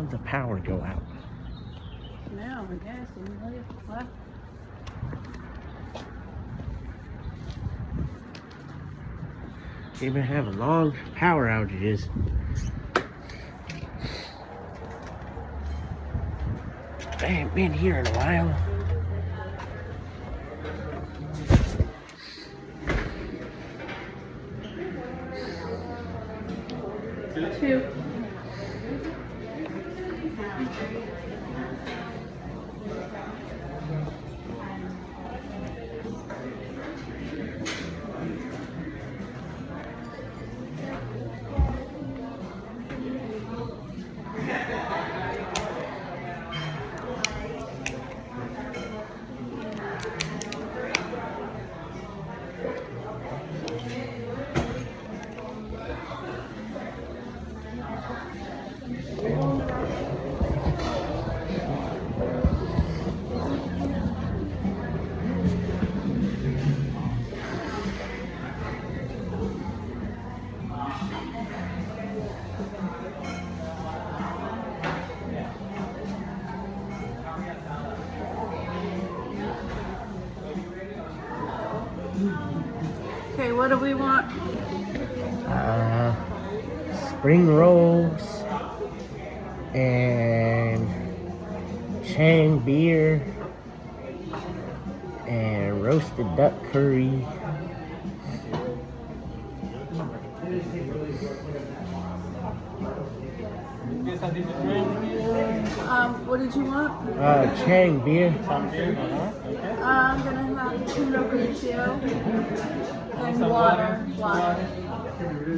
of the power go out? Now, I guess. What? We've been having long power outages. I haven't been here in a while. Two. Okay, what do we want? Spring rolls and Chang beer and roasted duck curry. What did you want? Chang beer. I'm gonna have Pinot Grigio and water.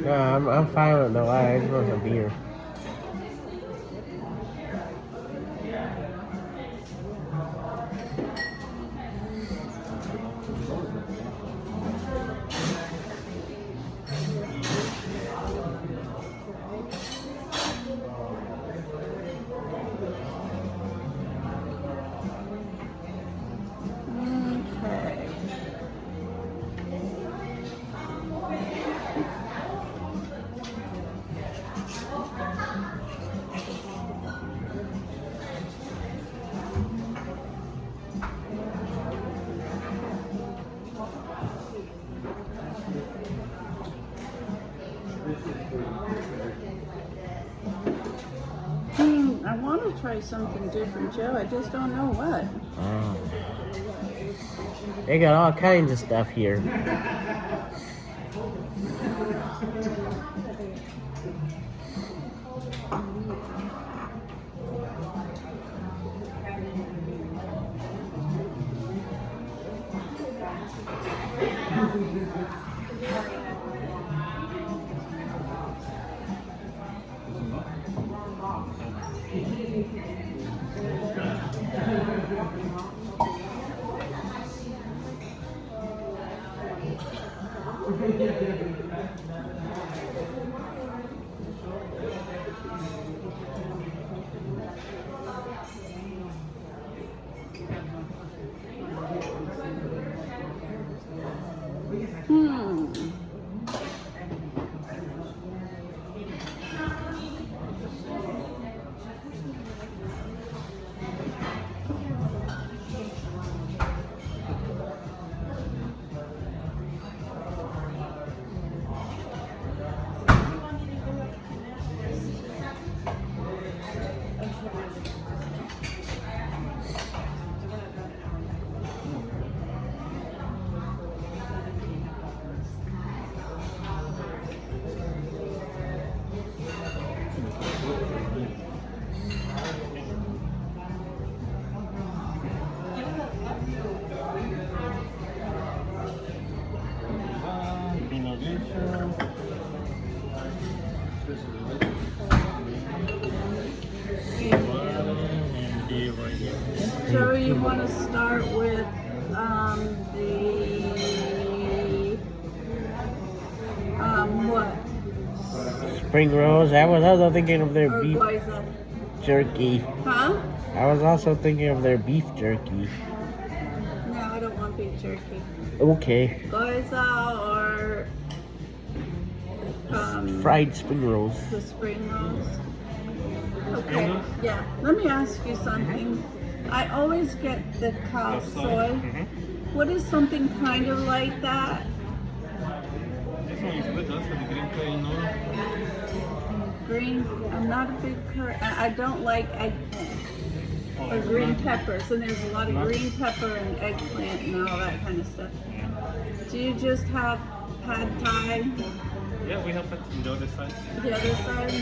No, I'm fine with the water. I just want some beer. Okay. I want to try something different, Joe. I just don't know what. They got all kinds of stuff here. Joe, you want to start with what? Spring rolls. I was also thinking of their beef Guayza. jerky. Huh? I was also thinking of their beef jerky. No, I don't want beef jerky. Okay. Guayza or Fried spring rolls. the spring rolls. Okay, yeah. Let me ask you something. I always get the cow soy. What is something kind of like that? This one is good also, the green curry noodle. Green. I'm not a big curry. I don't like eggplant or green peppers, and there's a lot of green pepper and eggplant and all that kind of stuff. Do you just have pad thai? Yeah, we have it on the other side. The other side?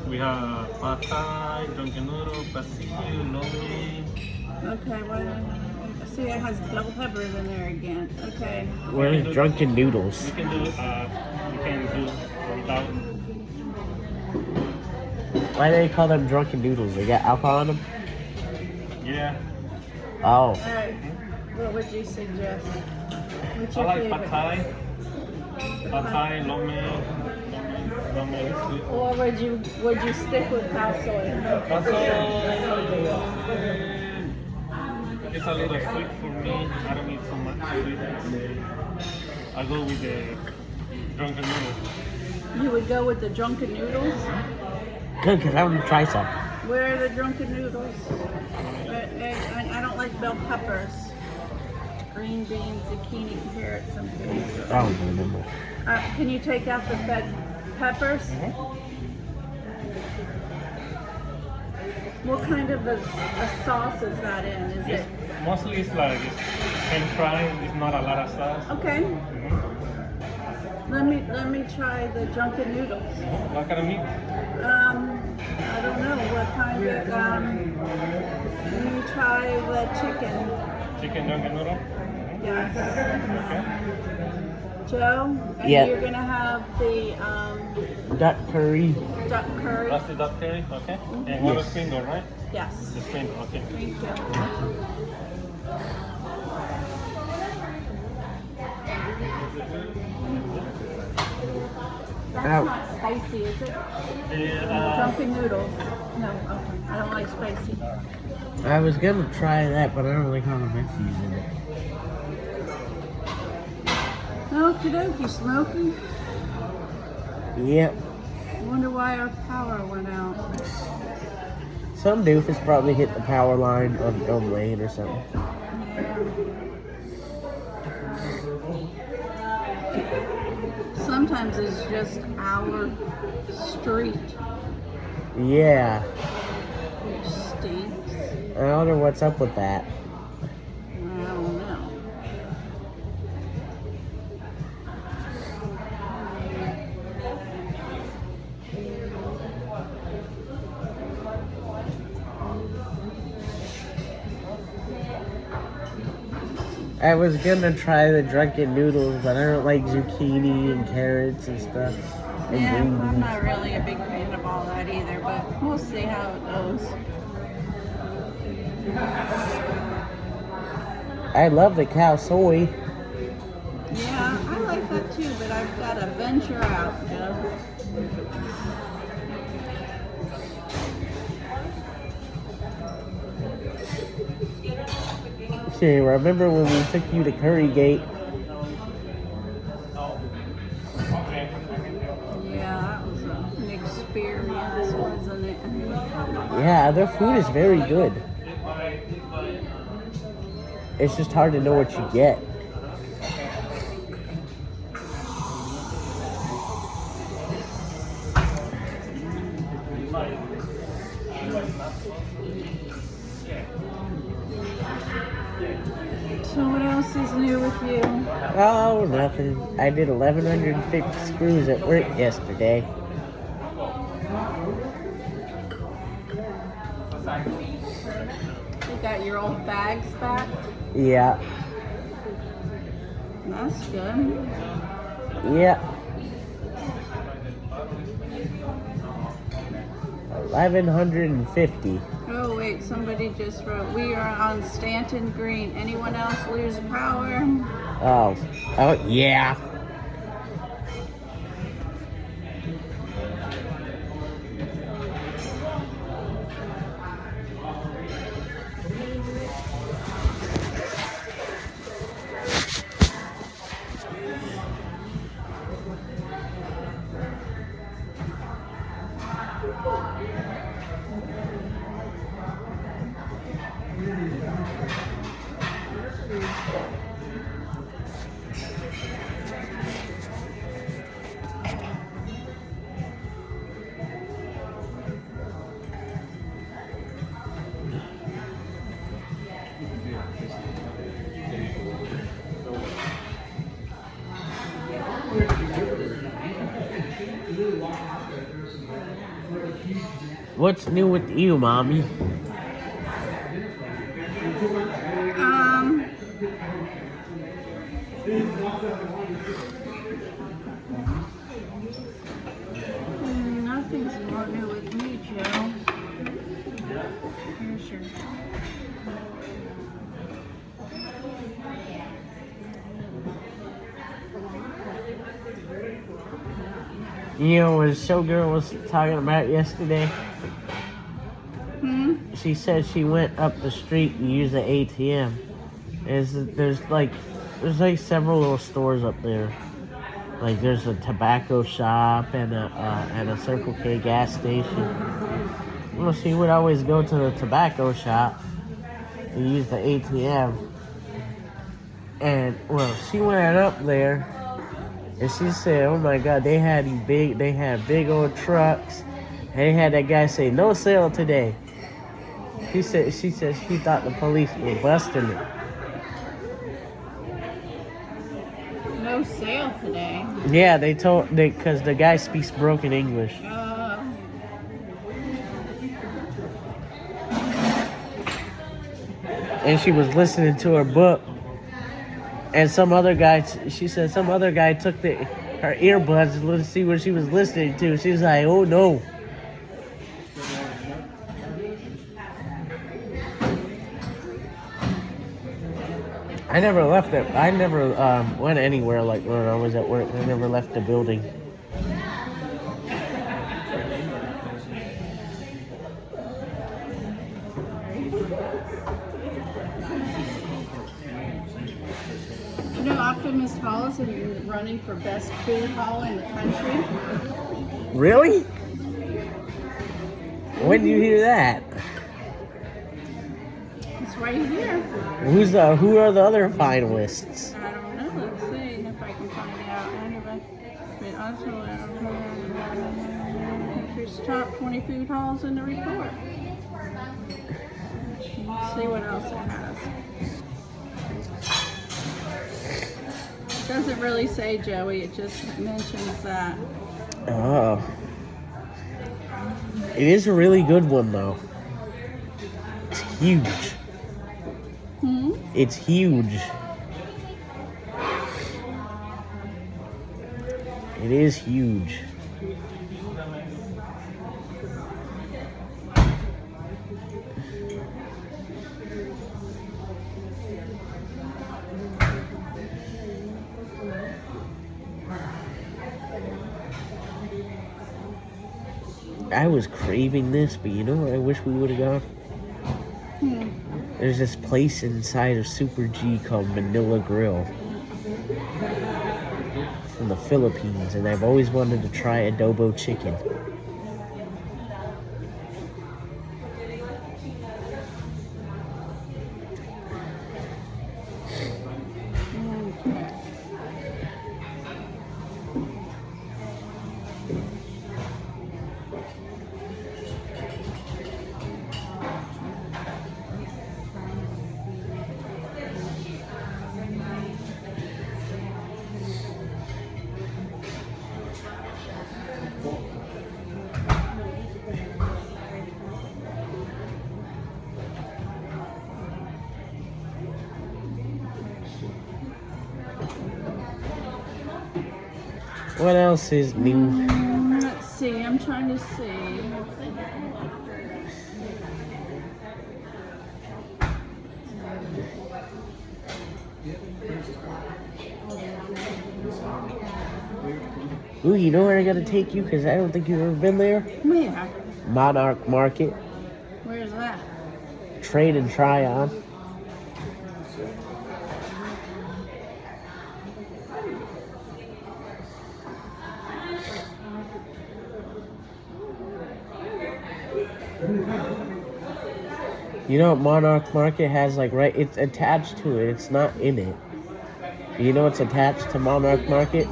We have pad thai, drunken noodle, pastillo, lomi. Okay, well, see, it has bell peppers in there again. Okay. Where's drunken noodles? You can do without. Why do they call them drunken noodles? They got alcohol in them? Yeah. Oh. All right. What would you suggest? What's I your like favorite? pad thai. Pad thai, lomi is good. Or would you stick with cow soy? Also, it's a little sweet for me. I don't need so much sweet. I'll go with the drunken noodle. You would go with the drunken noodles? Good, because I want to try some. Where are the drunken noodles? I don't like bell peppers. Green beans, zucchini, carrots, and beans. I don't remember. Can you take out the peppers? What kind of a sauce is that in? Is it? Mostly it's like pan fried. It's not a lot of sauce. Okay. Let me try the drunken noodles. What kind of meat? I don't know what kind of. Let me try the chicken. Chicken drunken noodle. Yes. Okay. Joe, and Yeah. you're gonna have the Duck curry. duck curry. That's the duck curry. Okay. And one Yes. sprinkle, right? Yes. The sprinkle. Okay. Thank you. That's Ow. not spicy, is it? Yeah. Drunken noodles. No, okay. I don't like spicy. I was going to try that, but I don't like how the Mexi's in it. Okie dokie, Smokey. Yep. Wonder why our power went out. Some doofus probably hit the power line on lane or something. Sometimes it's just our street. Yeah. Which stinks. I wonder what's up with that. I don't know. I was gonna try the drunken noodles, but I don't like zucchini and carrots and stuff. And Yeah, green I'm beans. not really a big fan of all that either, but we'll see how it goes. I love the cow soy. Yeah, I like that too, but I've got to venture out, Joe. Okay, remember when we took you to Curry Gate? Yeah, that was an experience, wasn't it? Yeah, their food is very good. It's just hard to know what you get. So what else is new with you? Oh, nothing. I did 1,150 screws at work yesterday. You got your old bags back? Yeah. That's good. Yeah. 1,150. Oh wait, somebody just wrote, we are on Stanton Green. Anyone else lose power? Oh. Oh, yeah. What's new with you, mommy? Um, Nothing's more new with me, Joe. Here's your. You know what Showgirl was talking about yesterday? She said she went up the street to use the ATM. There's like several little stores up there. Like there's a tobacco shop and a Circle K gas station. Well, she would always go to the tobacco shop and use the ATM. And well, she went up there and she said, "Oh my God, they had big old trucks. And they had that guy say no sale today." She said she thought the police were busting it. No sale today. Yeah, because the guy speaks broken English. And she was listening to her book. And she said some other guy took her earbuds to see what she was listening to. She was like, "Oh no." I never left it. I never went anywhere like when I was at work. I never left the building. You know, Optimist Hall is running for best food hall in the country. Really? When did you hear that? It's right here. Who are the other finalists? I don't know. Let's see if I can find out. But also, country's top 20 food halls in the report. Let's see what else it has. It doesn't really say, Joey. It just mentions that. Oh. It is a really good one, though. It's huge. It's huge. It is huge. I was craving this, but you know what I wish we would have gone? There's this place inside of Super G called Manila Grill from the Philippines, and I've always wanted to try adobo chicken. What else is new? Let's see. I'm trying to see. Ooh, you know where I gotta take you? Because I don't think you've ever been there. Where? Monarch Market. Where's that? Trade and try on. You know what Monarch Market has, like, right? It's attached to it. It's not in it. You know what's attached to Monarch Market?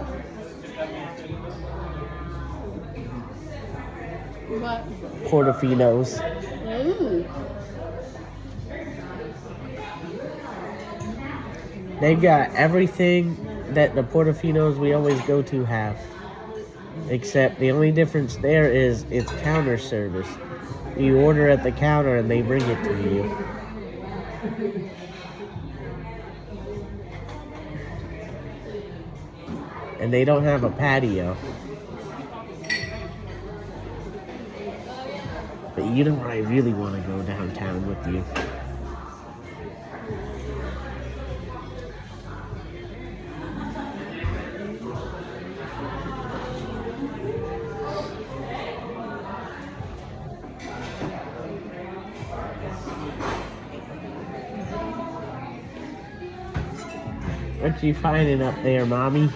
What? Portofino's. Ooh. They got everything that the Portofino's we always go to have. Except the only difference there is it's counter service. You order at the counter and they bring it to you. And they don't have a patio. But you know where I really want to go downtown with you? What you finding up there, Mommy?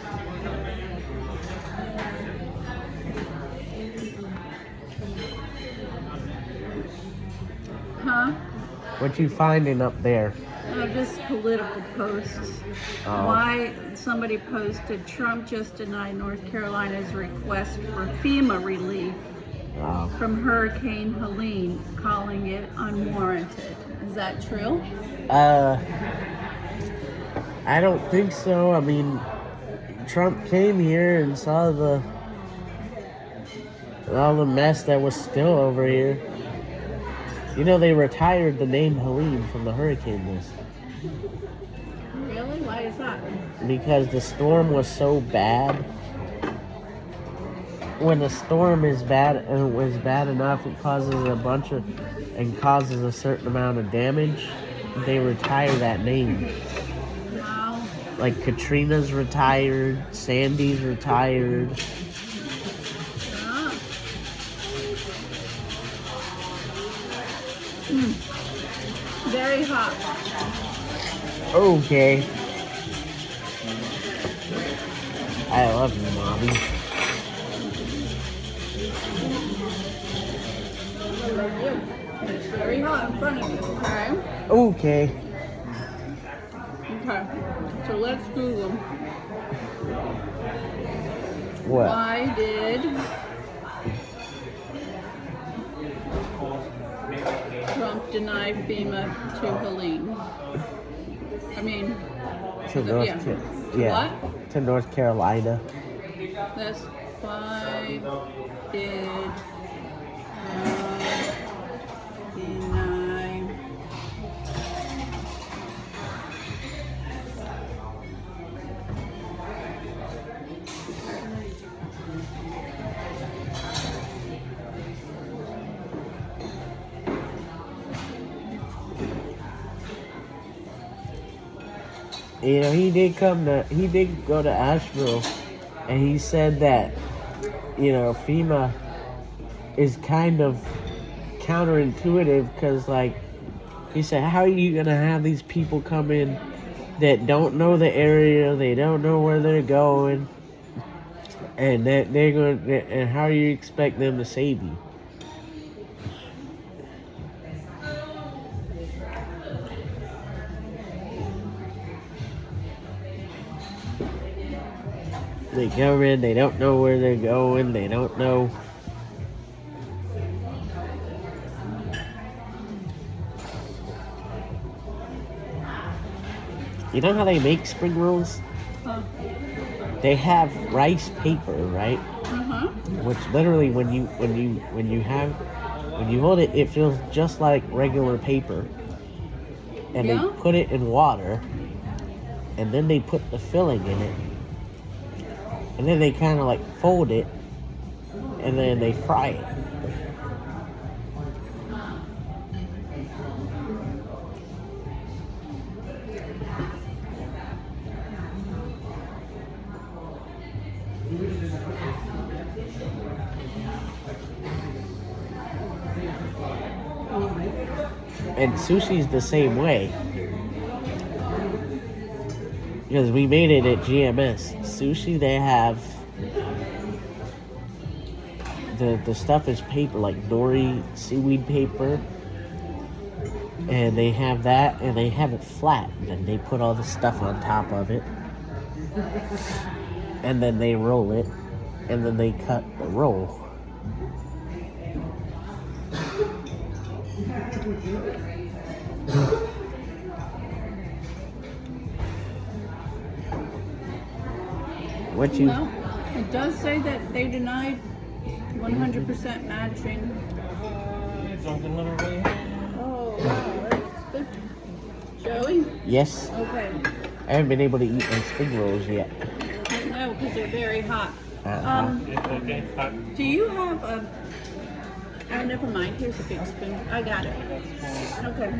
Huh? What you finding up there? Just political posts. Oh. Why somebody posted Trump just denied North Carolina's request for FEMA relief Oh. from Hurricane Helene, calling it unwarranted. Is that true? I don't think so. I mean, Trump came here and saw all the mess that was still over here. You know, they retired the name Helene from the hurricane list Really? Why is that? because the storm was so bad. When a storm is bad and it was bad enough, it causes a certain amount of damage. They retire that name. Wow. Like Katrina's retired, Sandy's retired. Ah. Very hot. Okay. I love you, Mommy. It's very hot in front of you, okay? Okay. Okay. So let's Google. What? Why did Trump deny FEMA to Helene? I mean, To North yeah. yeah. To North Carolina. That's why did deny You know, he did go to Asheville, and he said that, you know, FEMA is kind of counterintuitive because, like, he said, how are you gonna have these people come in that don't know the area, they don't know where they're going, and that they're going, and how do you expect them to save you? They come in, they don't know where they're going, they don't know. You know how they make spring rolls? Huh. They have rice paper, right? Uh-huh. Which literally, when you hold it, it feels just like regular paper. And Yeah? they put it in water, and then they put the filling in it, and then they kind of like fold it, and then they fry it. And sushi's the same way. Because we made it at GMS. Sushi, they have the stuff is paper, like nori seaweed paper. And they have that, and they have it flat. And they put all the stuff on top of it. And then they roll it. And then they cut the roll. Well, It does say that they denied 100% matching. Drunk a little bit. Oh, wow. That's good. Joey? Yes, Okay. I haven't been able to eat my spring rolls yet. No, because they're very hot. Uh-huh. It's okay. Hot. Do you have a... Oh, never mind. Here's a big spoon. I got it. Okay.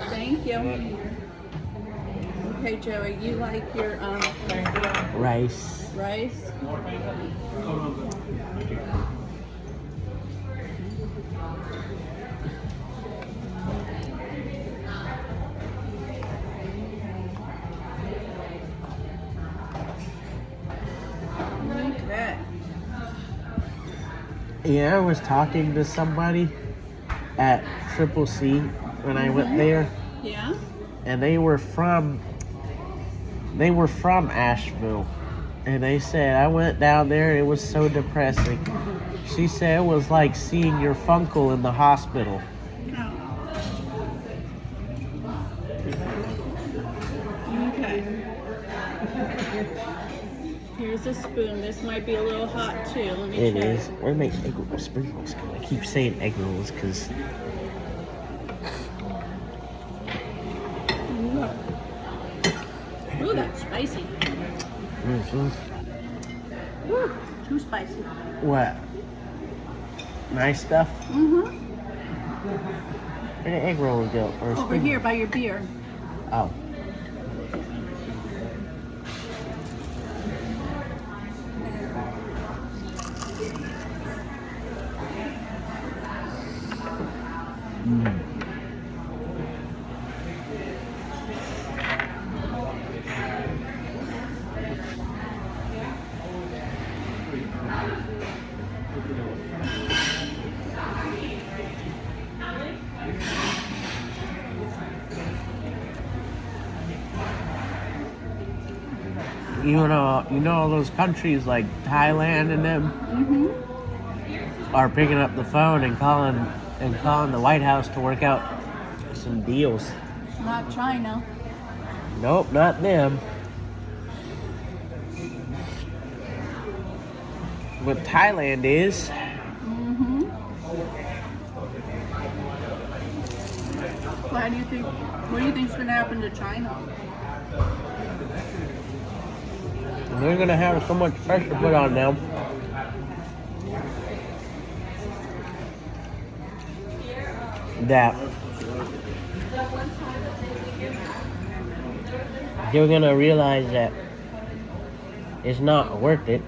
Thank you. Okay, Joey, you like your Rice. rice? Like that. Yeah, I was talking to somebody at Triple C when I went there, Yeah? and they were from Asheville, and they said I went down there. It was so depressing. She said it was like seeing your funkle in the hospital. Oh. Okay. Here's a spoon. This might be a little hot too. Let me It check. is. Where do they make egg rolls? Spring rolls. I keep saying egg rolls because Ooh, that's spicy. Ooh, too spicy. what? Nice stuff. Mm-hmm. Where the egg rolls go? Or Over spring- here by your beer. Oh. You know all those countries like Thailand and them Mm-hmm. are picking up the phone and calling the White House to work out some deals. Not China. Nope, not them. But Thailand is. Mm-hmm. What do you think? What do you think's gonna happen to China? And they're gonna have so much pressure put on them. That they're gonna realize that it's not worth it.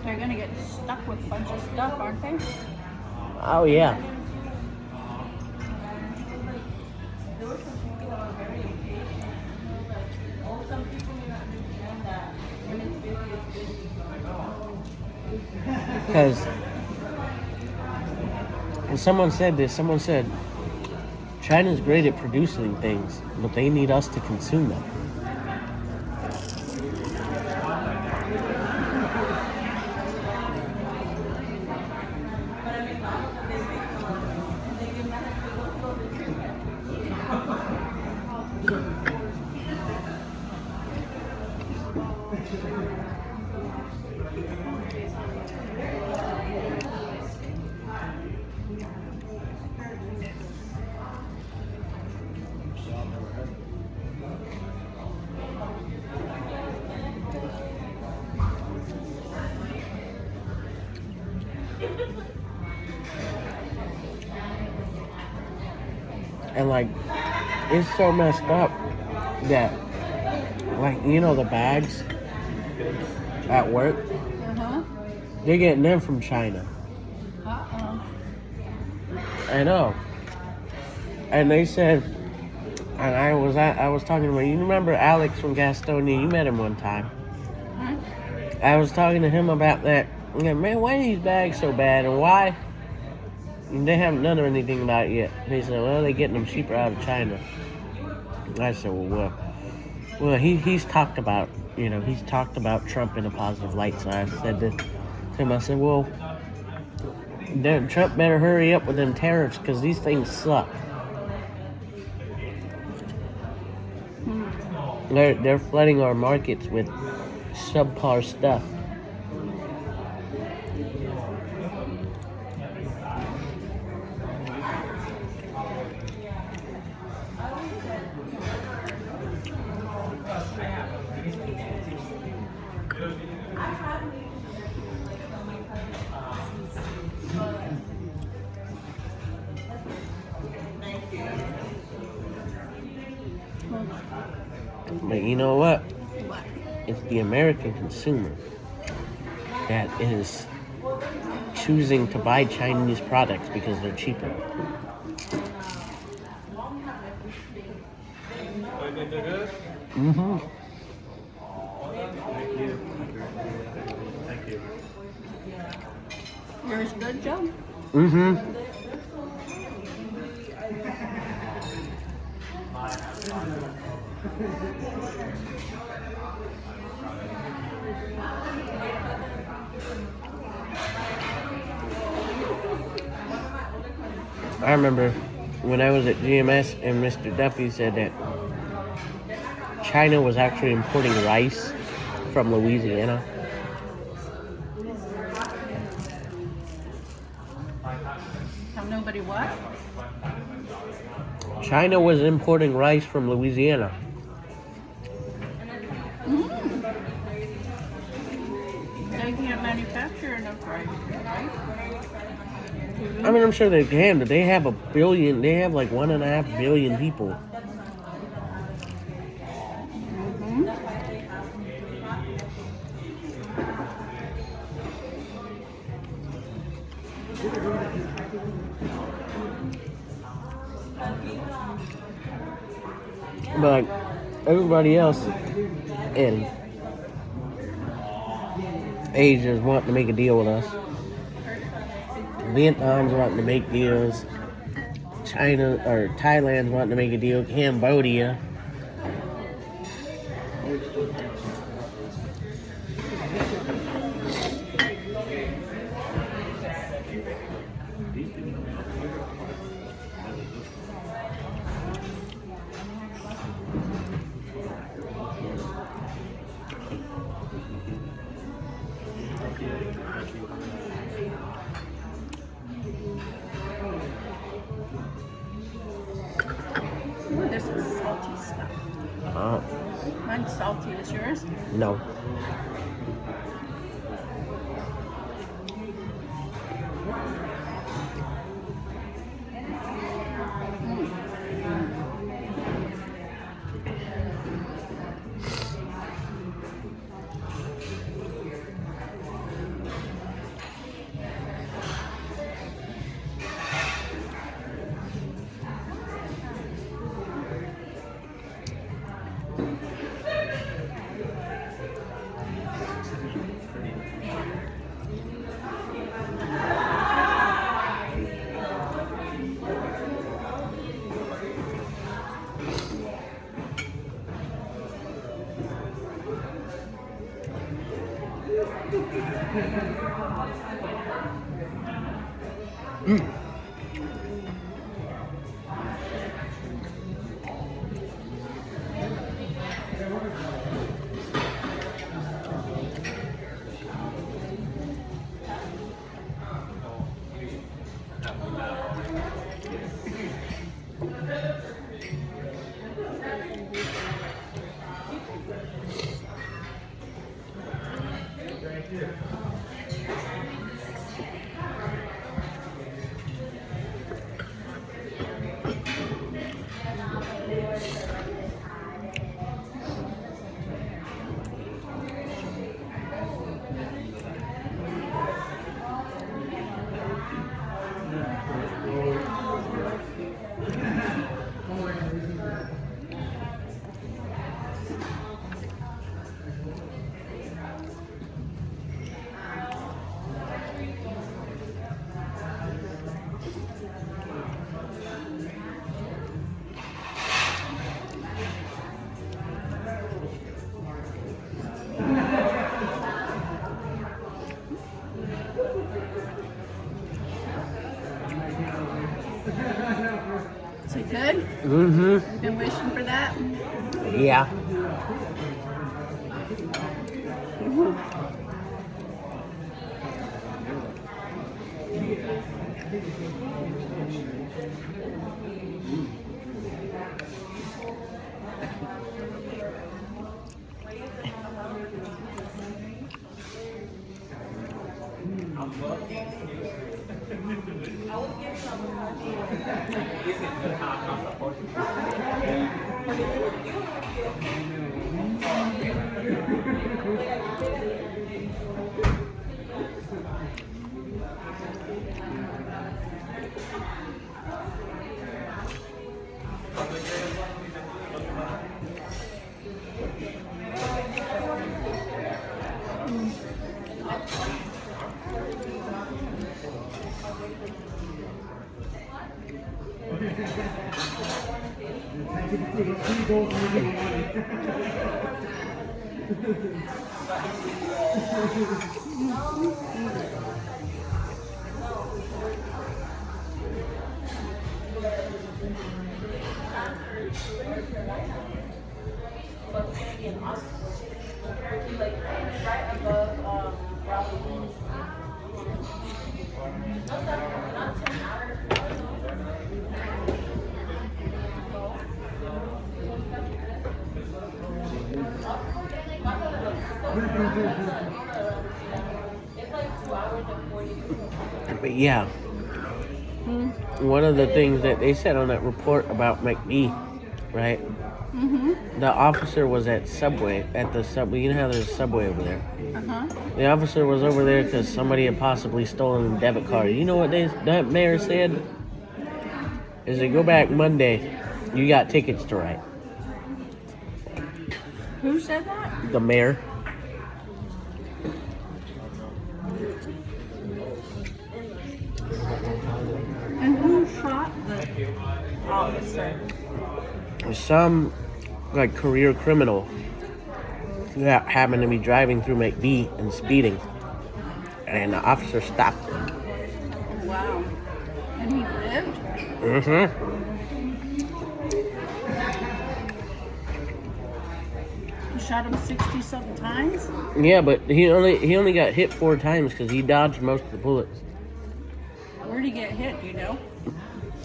They're gonna get stuck with a bunch of stuff, aren't they? Oh yeah. Because someone said this, someone said China's great at producing things, but they need us to consume them. And like, it's so messed up that, like, you know, the bags at work, Uh-huh. they're getting them from China. Uh-oh. I know. And they said, and I was talking to him. You remember Alex from Gastonia? You met him one time. Huh? I was talking to him about that. I'm like, man, why are these bags so bad, and why? And they haven't done anything about it yet. And he said, well, they're getting them cheaper out of China. And I said, well, he's talked about, he's talked about Trump in a positive light. So I said to him, I said, well, Trump better hurry up with them tariffs because these things suck. They're flooding our markets with subpar stuff. But you know what? What? It's the American consumer that is choosing to buy Chinese products because they're cheaper. Mm-hmm. Yours good, Joe? Mm-hmm. I remember when I was at GMS and Mr. Duffy said that China was actually importing rice from Louisiana. How nobody what? China was importing rice from Louisiana. They can't manufacture enough rice, right? I mean, I'm sure they can, but they have like 1.5 billion people. But everybody else in Asia is wanting to make a deal with us. Vietnam's wanting to make deals. China or Thailand's wanting to make a deal. Cambodia. Ooh, this is salty stuff. Mine's salty. Is yours? No. Is it good? Mm-hmm. You've been wishing for that? Yeah. But yeah, one of the things that they said on that report about McBee, right? The officer was at Subway, at the Subway. You know how there's a Subway over there? The officer was over there because somebody had possibly stolen a debit card. You know what that mayor said? Is they go back Monday, you got tickets to write. Who said that? The mayor. And who shot the officer? Some like career criminal that happened to be driving through McBee and speeding, and the officer stopped him. Wow. And he lived? He shot him 60-something times? Yeah, but he only got hit 4 times because he dodged most of the bullets. Where'd he get hit, you know?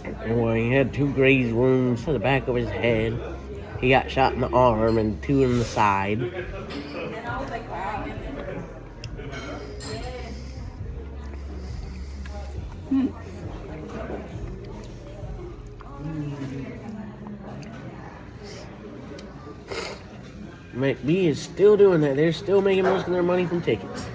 And well, he had 2 grazed wounds to the back of his head. He got shot in the arm and 2 in the side. And I was like, wow. McBee is still doing that. They're still making most of their money from tickets.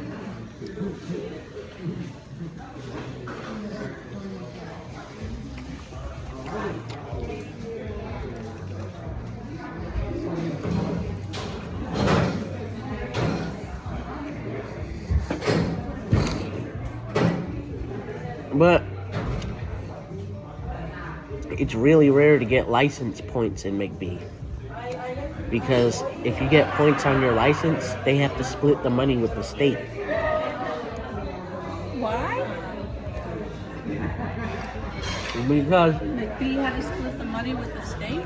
But it's really rare to get license points in McBee. Because if you get points on your license, they have to split the money with the state. Why? Because McBee had to split the money with the state?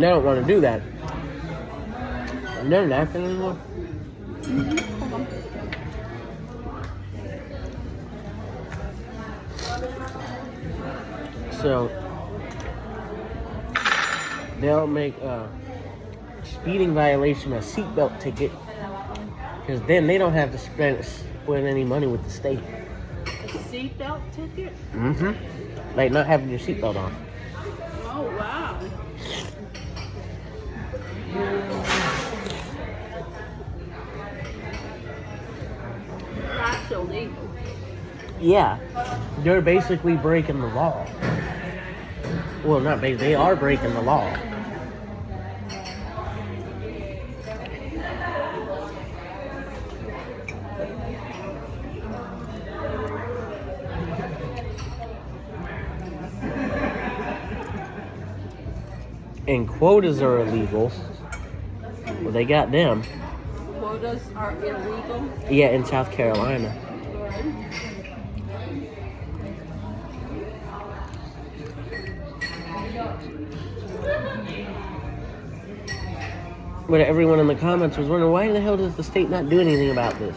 they don't want to do that. And they're laughing anymore. Hold on. So they'll make a speeding violation a seatbelt ticket, because then they don't have to split any money with the state. A seatbelt ticket? Like not having your seatbelt on. Oh, wow. That's illegal. Yeah, they're basically breaking the law. Well, not basically, they are breaking the law. And quotas are illegal. Well, they got them. Quotas are illegal? Yeah, in South Carolina. But everyone in the comments was wondering, why the hell does the state not do anything about this?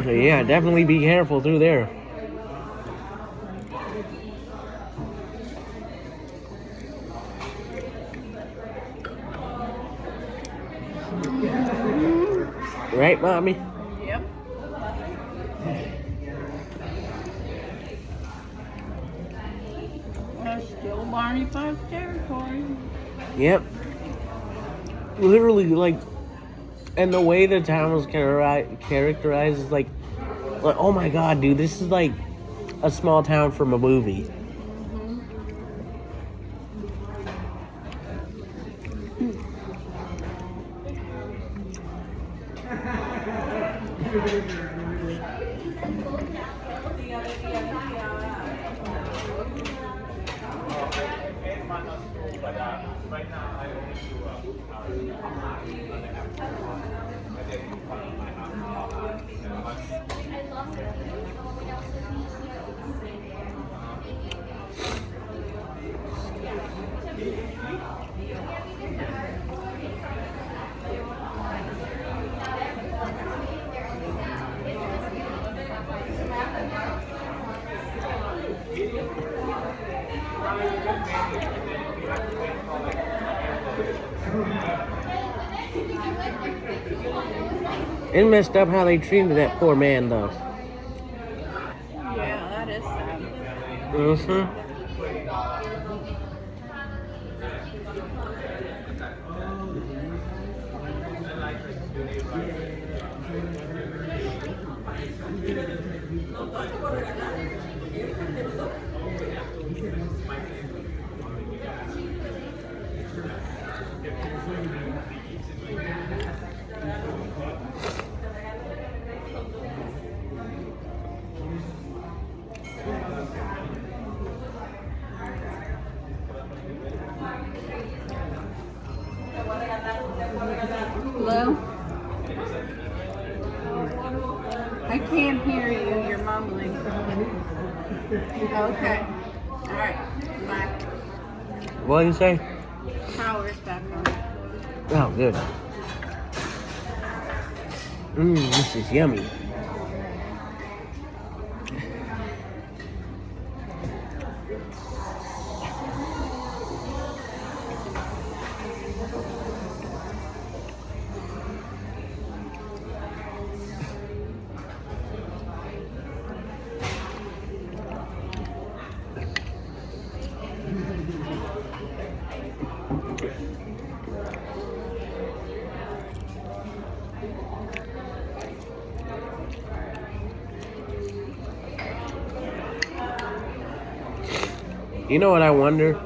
So yeah, definitely be careful through there. Right, Mommy? Yep. That's still Barney Fife territory. Yep. Literally, like, and the way the town was characterized is like, oh my god, dude, this is like a small town from a movie. It messed up how they treated that poor man, though. Yeah, that is sad. Mm-hmm. Hello? I can't hear you. You're mumbling. Okay. All right. Bye. What do you say? Power's back on. Oh, good. This is yummy. You know what I wonder?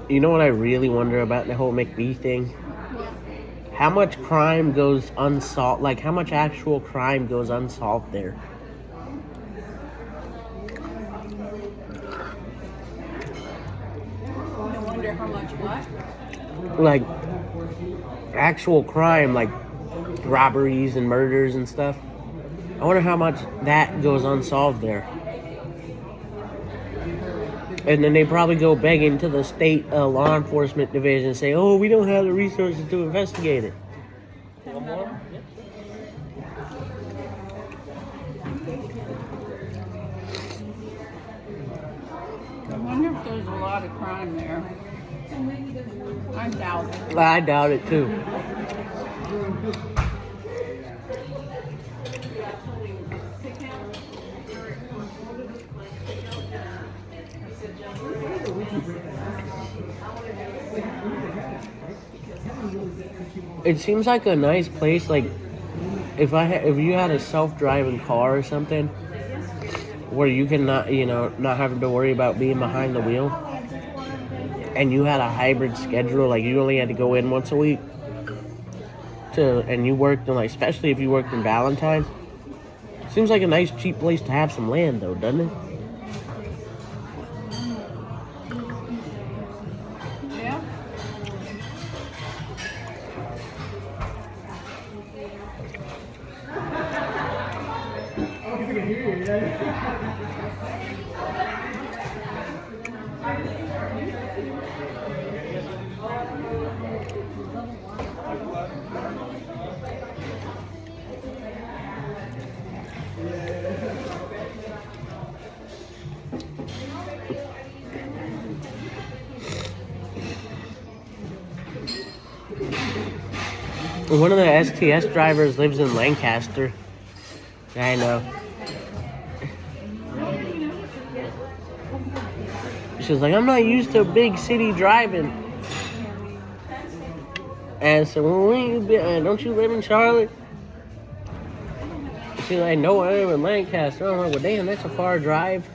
You know what I really wonder about the whole McBee thing? How much crime goes unsolved? Like, how much actual crime goes unsolved there? I wonder how much what? Like, actual crime, like robberies and murders and stuff. I wonder how much that goes unsolved there. And then they probably go begging to the state law enforcement division and say, oh, we don't have the resources to investigate it. One more? I wonder if there's a lot of crime there. I doubt it. I doubt it too. It seems like a nice place. Like if you had a self-driving car or something, where you can not having to worry about being behind the wheel, and you had a hybrid schedule, like you only had to go in once a week, and you worked in, like, especially if you worked in Valentine. Seems like a nice cheap place to have some land, though, doesn't it? Yeah. One of the STS drivers lives in Lancaster. I know. She's like, I'm not used to big city driving. And I said, well, don't you live in Charlotte? She's like, no, I live in Lancaster. I'm like, well, damn, that's a far drive.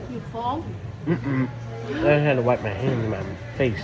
You fall? Mm-mm. I had to wipe my hands in my face.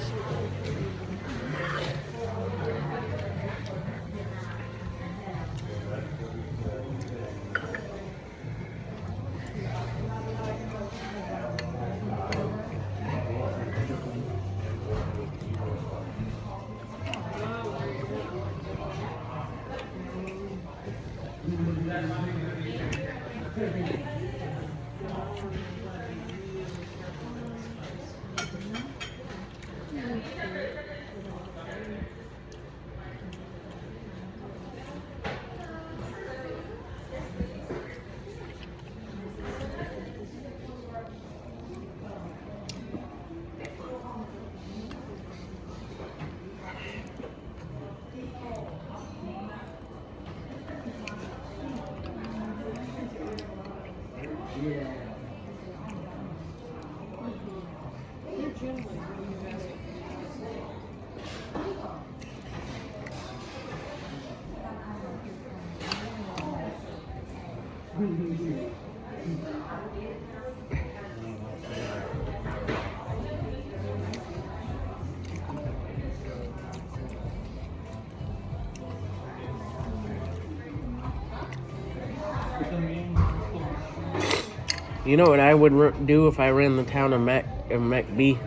You know what I would do if I ran the town of McBee?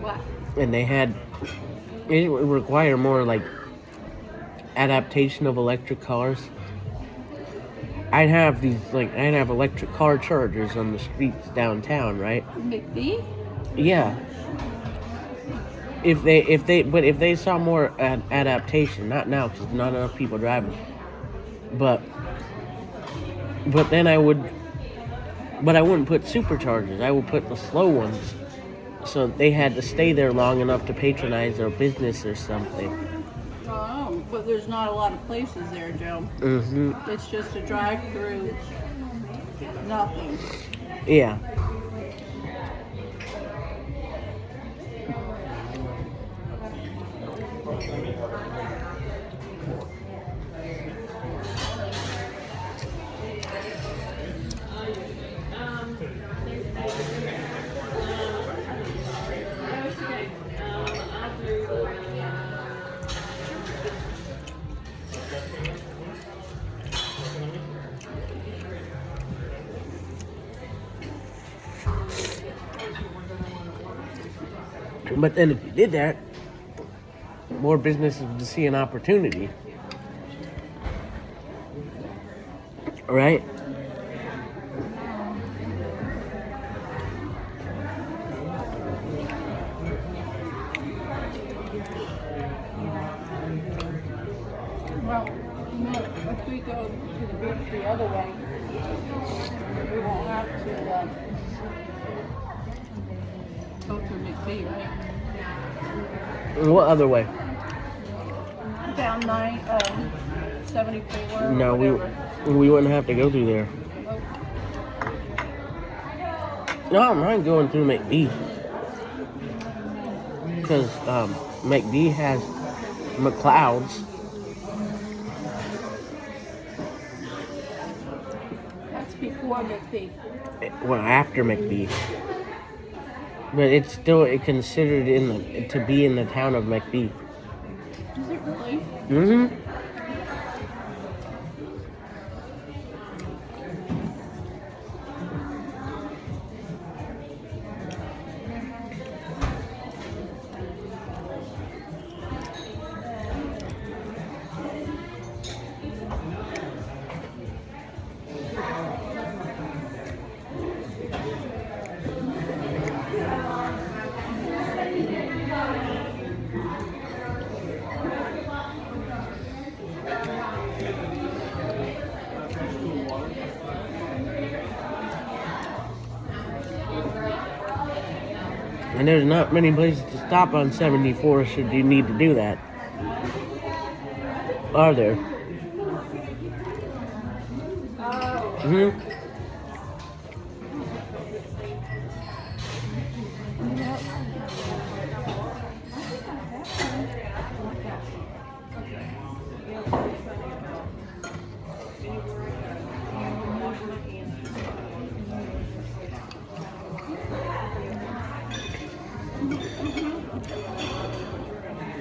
What? And they had, it would require more like adaptation of electric cars. I'd have electric car chargers on the streets downtown, right? McBee? Yeah. If they saw more adaptation, not now because not enough people driving, but then I wouldn't put superchargers. I would put the slow ones, so they had to stay there long enough to patronize their business or something. Oh, but there's not a lot of places there, Joe. Mm-hmm. It's just a drive-through. Nothing. Yeah. But then if you did that, more businesses would see an opportunity. Right? Well, if we go to the beach the other way, we won't have to go through McBee, right? What other way? Down 74. No, whatever. we wouldn't have to go through there. No, I don't mind going through McBee. Because McBee has McLeod's. That's before McBee. Well, after McBee. But it's still considered to be in the town of McBee. Is it really? Mm-hmm. And there's not many places to stop on 74 should you need to do that. Are there? Mm-hmm.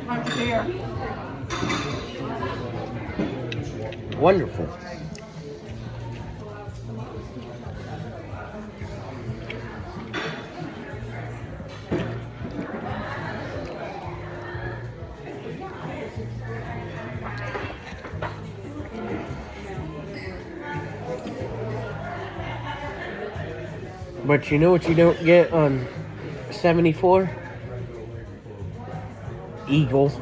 How's beer? Wonderful. But you know what you don't get on 74? Eagle.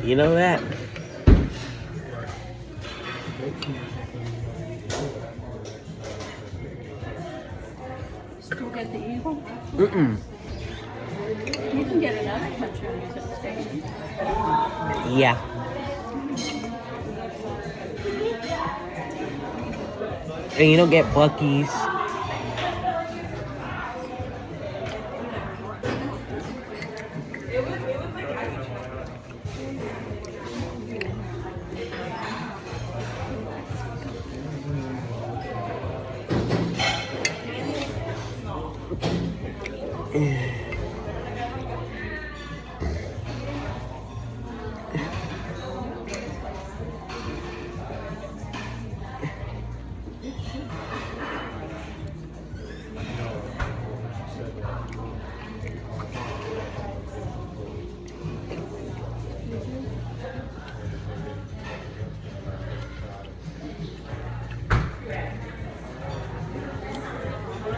You know that? Still get the Eagle? Mm-mm. You can get another country music station. Yeah. And you don't get Buc-ee's.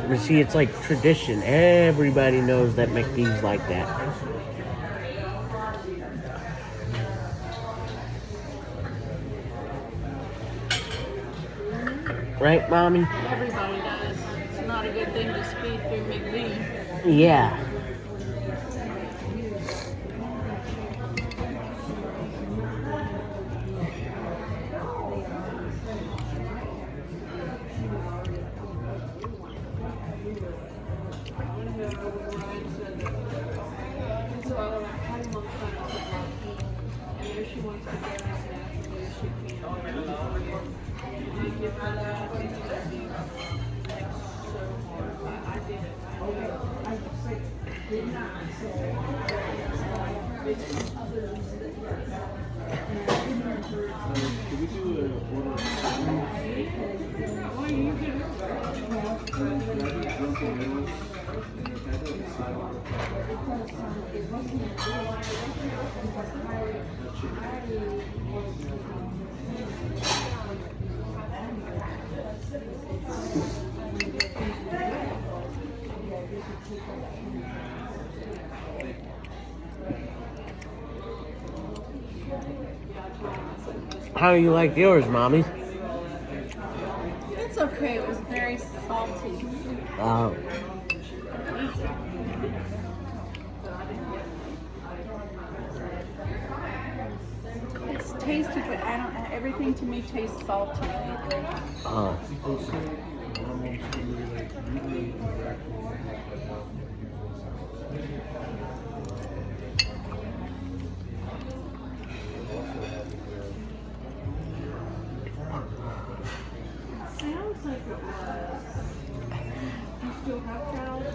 But see, it's like tradition. Everybody knows that McD's like that. Right, Mommy? Everybody does. It's not a good thing to speed through McD. Yeah. How do you like yours, Mommy? It's okay. It was very salty. Oh. It's tasty, but I don't. Everything to me tastes salty. Oh. Sounds like it was. You still have cows?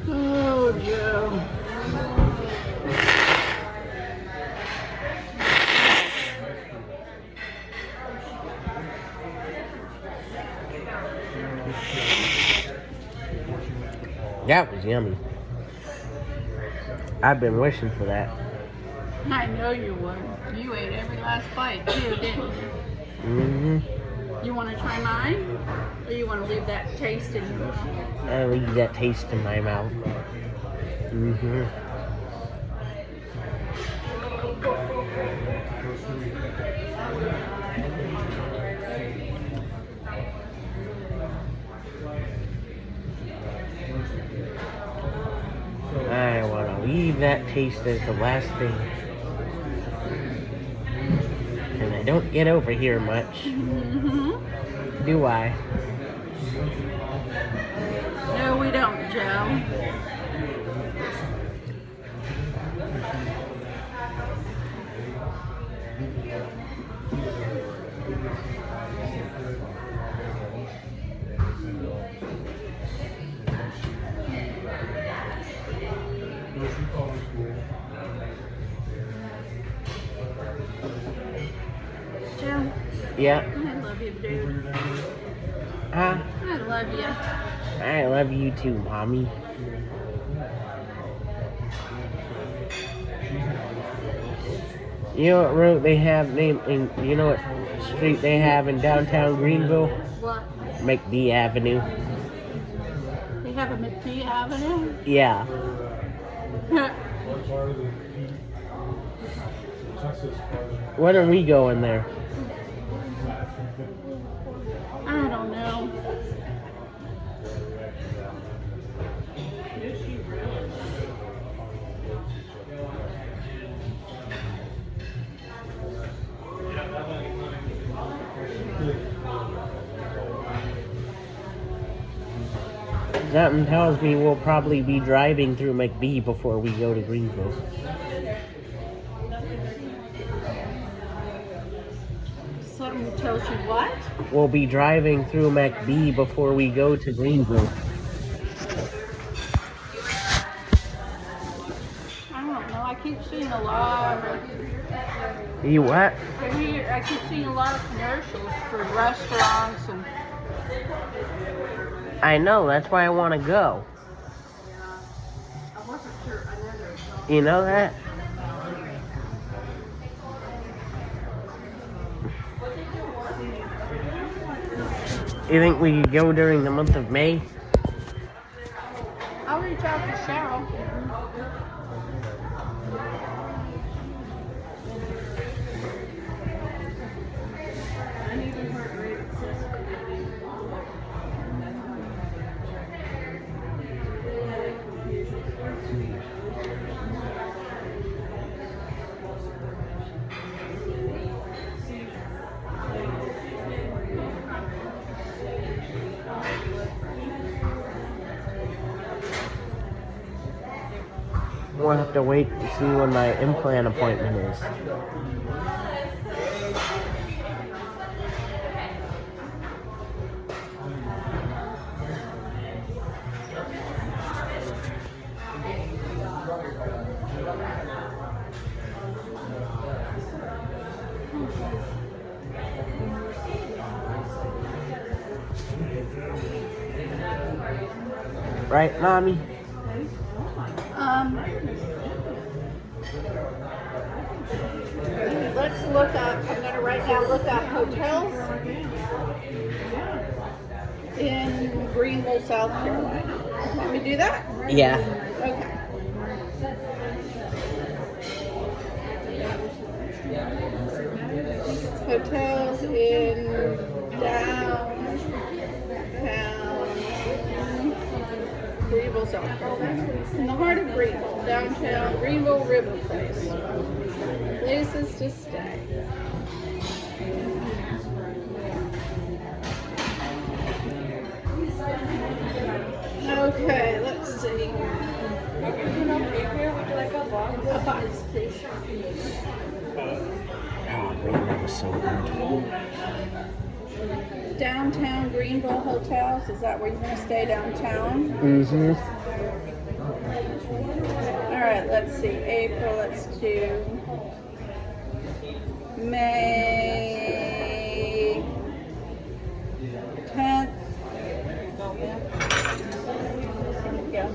Oh, Joe. That was yummy. I've been wishing for that. I know you would. You ate every last bite too, didn't you? Mm-hmm. You want to try mine? Or you want to leave that taste in your mouth? I leave that taste in my mouth. Mm-hmm. I want to leave that taste as the last thing. And I don't get over here much. Mm-hmm. Do I? No, we don't, Joe. Joe, Yeah. I love you, dude. Huh? I love you. I love you too, Mommy. You know what road they have named in, you know what street they have in downtown Greenville? What? McBee Avenue. They have a McKee Avenue? Yeah. When are we going there? I don't know. Something tells me we'll probably be driving through McBee before we go to Greenville. Something tells you what? We'll be driving through McBee before we go to Greenville. I don't know. I keep seeing a lot of... You what? I keep seeing a lot of commercials for restaurants and... I know, that's why I want to go. I wasn't sure. I know there's no... You know that? You think we could go during the month of May? I'll reach out to Cheryl. We'll have to wait to see when my implant appointment is. Right, Mommy? Let's look up, I'm going to right now look up hotels in Greenville, South Carolina. Want me to do that? Yeah. Okay. Hotels in downtown Greenville, South Carolina. In the heart of Greenville, downtown Greenville River Place. Places to stay. Okay, let's see. A box, please. Oh man, that was so good. Downtown Greenville hotels. Is that where you're gonna stay downtown? Mm-hmm. All right, let's see. April. Let's do May 10th. Yeah.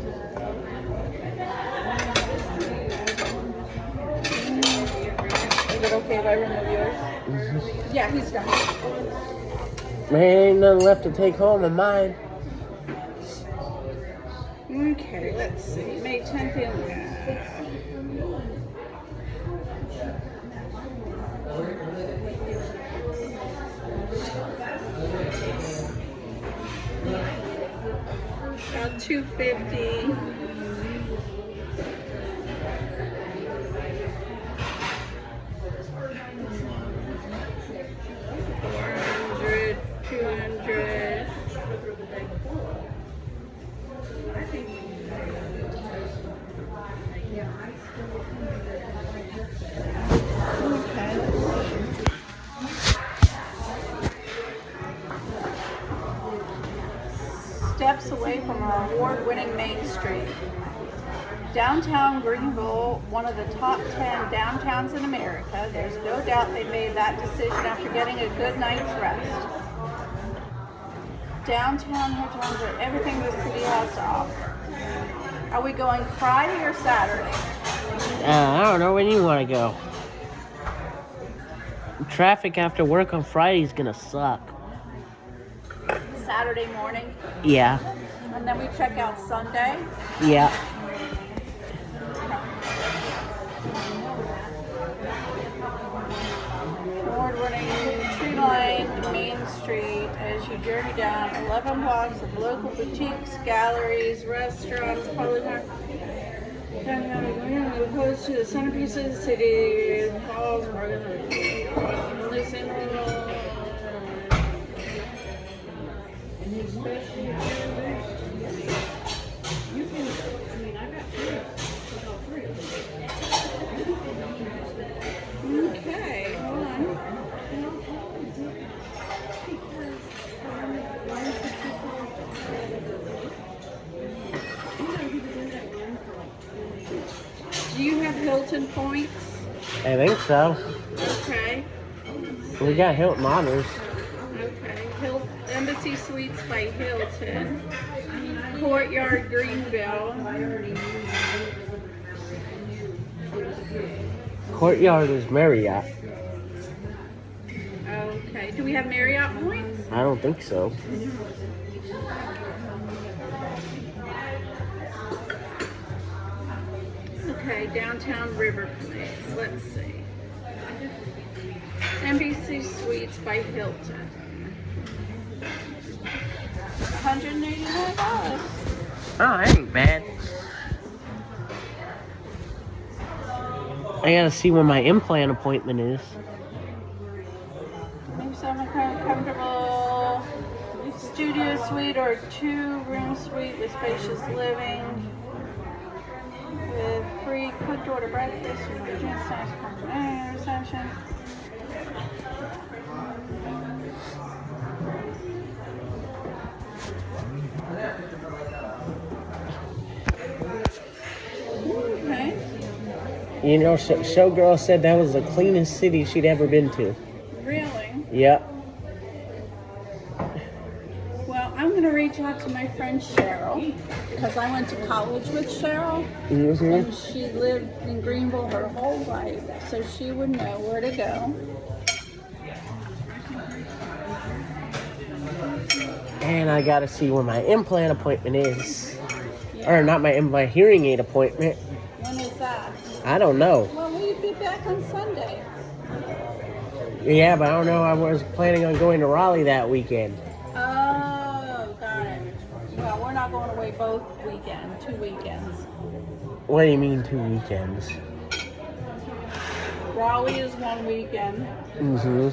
Is it okay if I remove yours? Mm-hmm. Yeah, he's done. Man, ain't nothing left to take home of mine. Okay, let's see. May 10th in about 250. Steps away from our award-winning Main Street. Downtown Greenville, one of the top 10 downtowns in America. There's no doubt they made that decision after getting a good night's rest. Downtown hotels are everything the city has to offer. Are we going Friday or Saturday? I don't know. When you want to go? Traffic after work on Friday is gonna suck. Saturday morning, Yeah. and then we check out Sunday. Yeah. Award-winning tree lined Main Street as you journey down 11 blocks of local boutiques, galleries, restaurants, public opposed to the centerpiece of the city, falls, okay, hold on. Do you have Hilton points? I think so. Okay. We got Hilton Honors. Okay. Embassy Suites by Hilton. Courtyard Greenville. Courtyard is Marriott. Okay. Do we have Marriott points? I don't think so. Okay, downtown River Place. Let's see. Embassy Suites by Hilton. $189. Oh, that ain't bad. I gotta see when my implant appointment is. Maybe some kind of comfortable studio suite or 2-room suite with spacious living. With free cooked order breakfast, refrigerator, snacks, complimentary reception. Okay. You know, Showgirl said that was the cleanest city she'd ever been to. Really? Yep. Well, I'm going to reach out to my friend Cheryl because I went to college with Cheryl Mm-hmm. and she lived in Greenville her whole life, so she would know where to go. And I gotta see where my implant appointment is. Or not my hearing aid appointment. When is that? I don't know. Well, we'll be back on Sunday. Yeah, but I don't know. I was planning on going to Raleigh that weekend. Oh, got it. Well, we're not going away both weekends, 2 weekends. What do you mean 2 weekends? Raleigh is 1 weekend. Mm-hmm.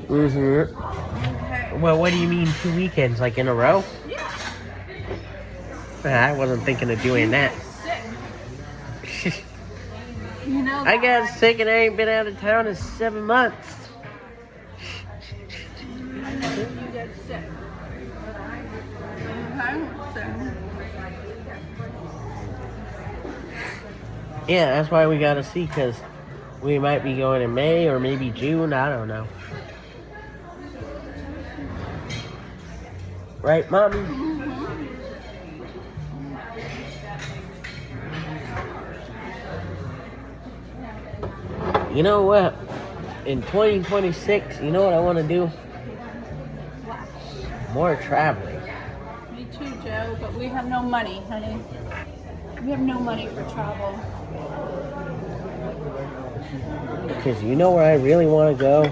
Mm-hmm. Okay. Well, what do you mean 2 weekends? Like in a row? Yeah. I wasn't thinking of doing that. Sick. You know I that, got right? sick and I ain't been out of town in 7 months. You get sick. Okay. So, Yeah, that's why we gotta see, because we might be going in May or maybe June. I don't know. Right, Mommy? You know what? In 2026, you know what I want to do? More traveling. me too, Joe, but we have no money, honey. We have no money for travel. Because you know where I really want to go?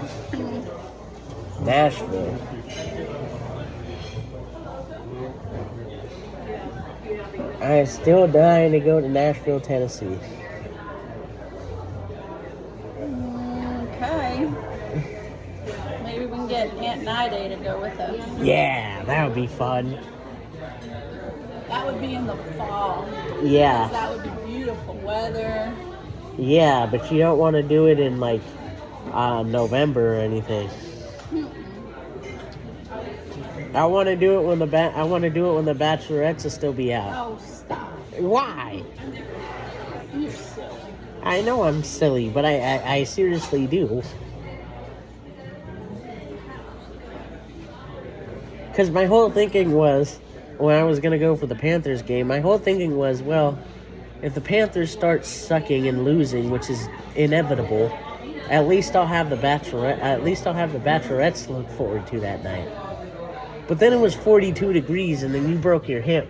Nashville. I am still dying to go to Nashville, Tennessee. Okay. Maybe we can get Aunt Nide to go with us. Yeah, that would be fun. That would be in the fall. Yeah. That would be beautiful weather. Yeah, but you don't want to do it in like November or anything. I want to do it when the Bachelorettes will still be out. Oh, stop. Why? You're silly. I know I'm silly, but I seriously do. Because my whole thinking was, when I was going to go for the Panthers game, my whole thinking was, well, if the Panthers start sucking and losing, which is inevitable, at least I'll have the Bachelorettes to look forward to that night. But then it was 42 degrees, and then you broke your hip.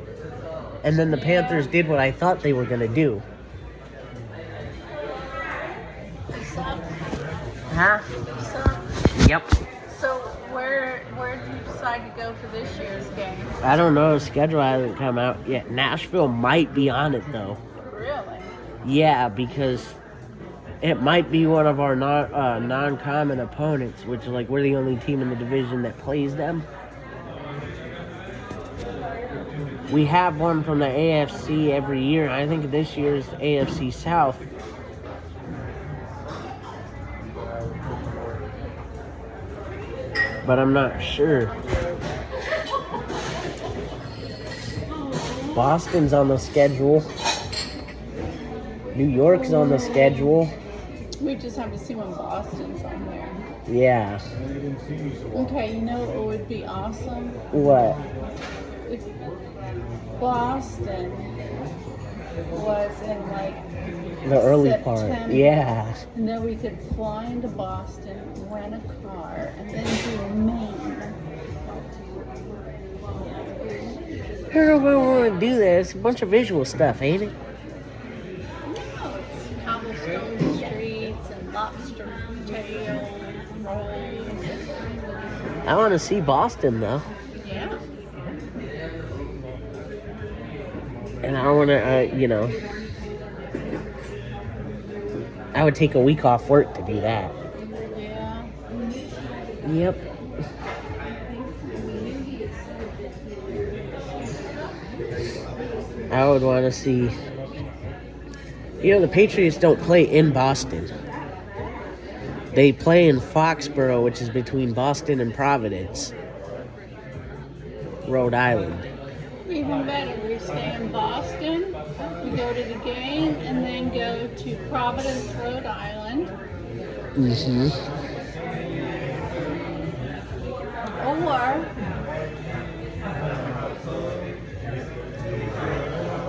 And then the Panthers did what I thought they were going to do. Huh? Yep. So where did you decide to go for this year's game? I don't know. The schedule hasn't come out yet. Nashville might be on it, though. Really? Yeah, because it might be one of our non-common opponents, which is like we're the only team in the division that plays them. We have one from the AFC every year. I think this year's AFC South. But I'm not sure. Boston's on the schedule. New York's on the schedule. We just have to see when Boston's on there. Yeah. Okay, you know what would be awesome? What? If Boston was in like The early part. September. Yeah. And then we could fly into Boston, rent a car, and then do Maine. I don't know if I want to do that. It's a bunch of visual stuff, ain't it? No, it's cobblestone streets and lobster tail rolls. I want to see Boston, though. Yeah. And I want to, I would take a week off work to do that. Yeah. Yep. I would want to see... the Patriots don't play in Boston. They play in Foxborough, which is between Boston and Providence, Rhode Island. Even better, we stay in Boston, we go to the game, and then go to Providence, Rhode Island. Mm-hmm. Or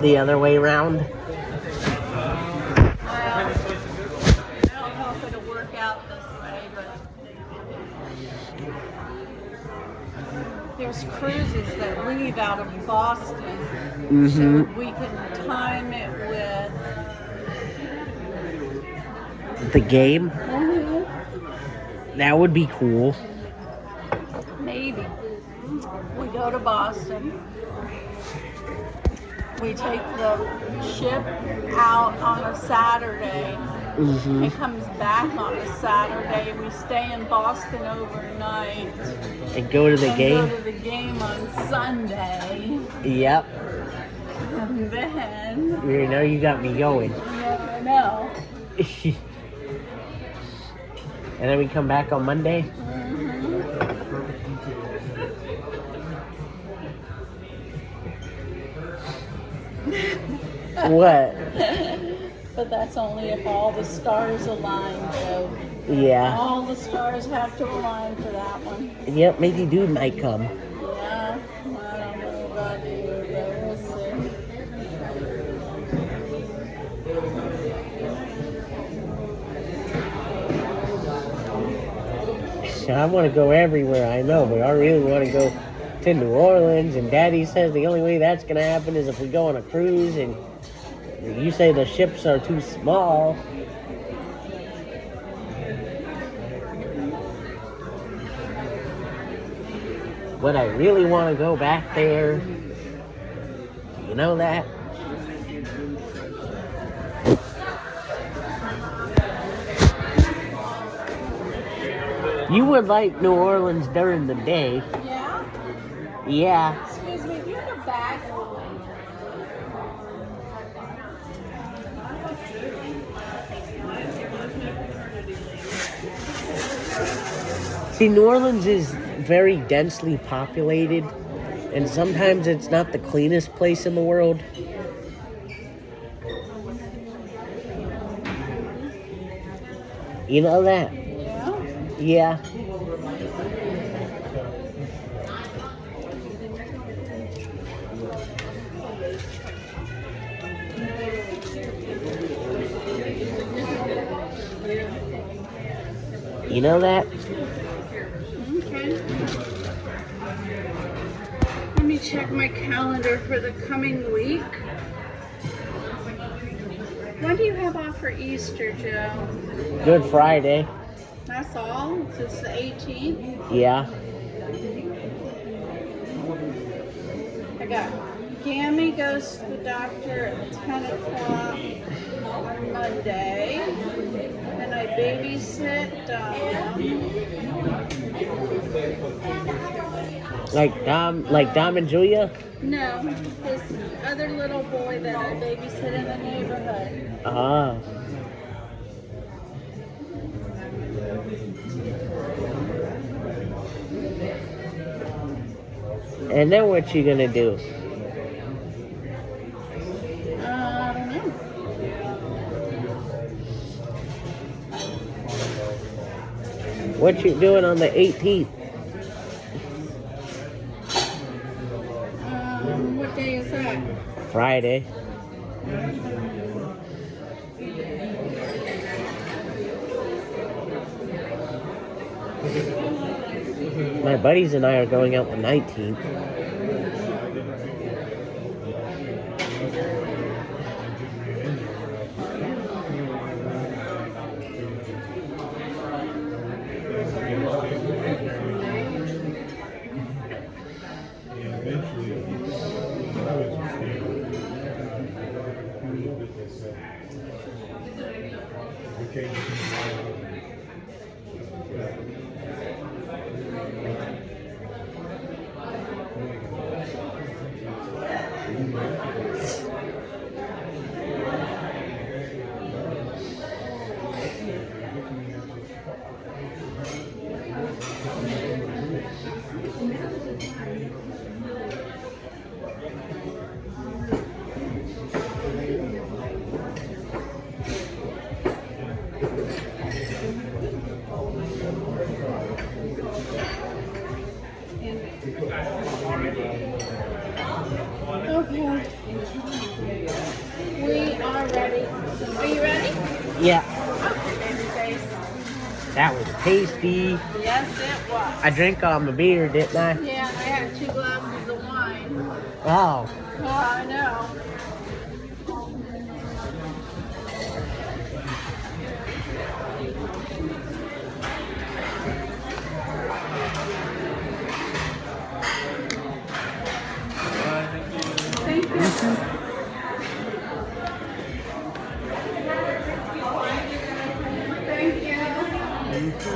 The other way around. well, there's cruises that leave out of Boston, Mm-hmm. so we can time it with. The game? That would be cool. Maybe we go to Boston. We take the ship out on a Saturday. Mm-hmm. It comes back on a Saturday. We stay in Boston overnight. And go to the and game? Go to the game on Sunday. Yep. And then. You know, you got me going. I know. And then we come back on Monday? What? But that's only if all the stars align, Joe. Yeah. All the stars have to align for that one. Yep, maybe Dude might come. Yeah, I don't know about you, but we'll see. So I want to go everywhere, I know, but I really want to go to New Orleans, and Daddy says the only way that's going to happen is if we go on a cruise, and you say the ships are too small. But I really want to go back there. You know that? You would like New Orleans during the day. Yeah? Yeah. Excuse me, do you have a bag? See, New Orleans is very densely populated, and sometimes it's not the cleanest place in the world. You know that? Yeah. Yeah. You know that? Okay. Let me check my calendar for the coming week. When do you have off for Easter, Joe? Good Friday. That's all? It's the 18th? Yeah. I got Gammy goes to the doctor at 10 o'clock on Monday. And I babysit Like Dom and Julia? no, this other little boy that I babysit in the neighborhood. Ah. And then what you gonna do? I don't know. What you doing on the 18th? What day is that? Friday. My buddies and I are going out the 19th. Okay. We are ready. Are you ready? Yeah, Okay, baby face. that was tasty. Yes, it was. I drank all my beer, didn't I? Yeah, I had 2 glasses of wine. Oh. Oh, I know. Thank you. Thank you.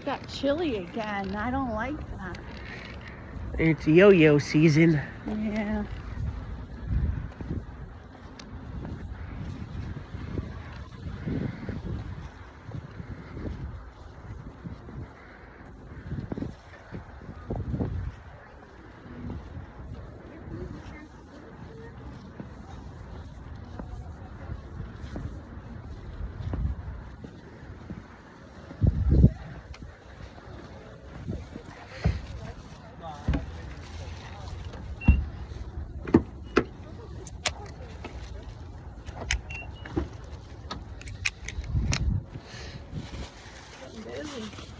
Got chilly again. I don't like that. It's yo-yo season. Yeah. Busy.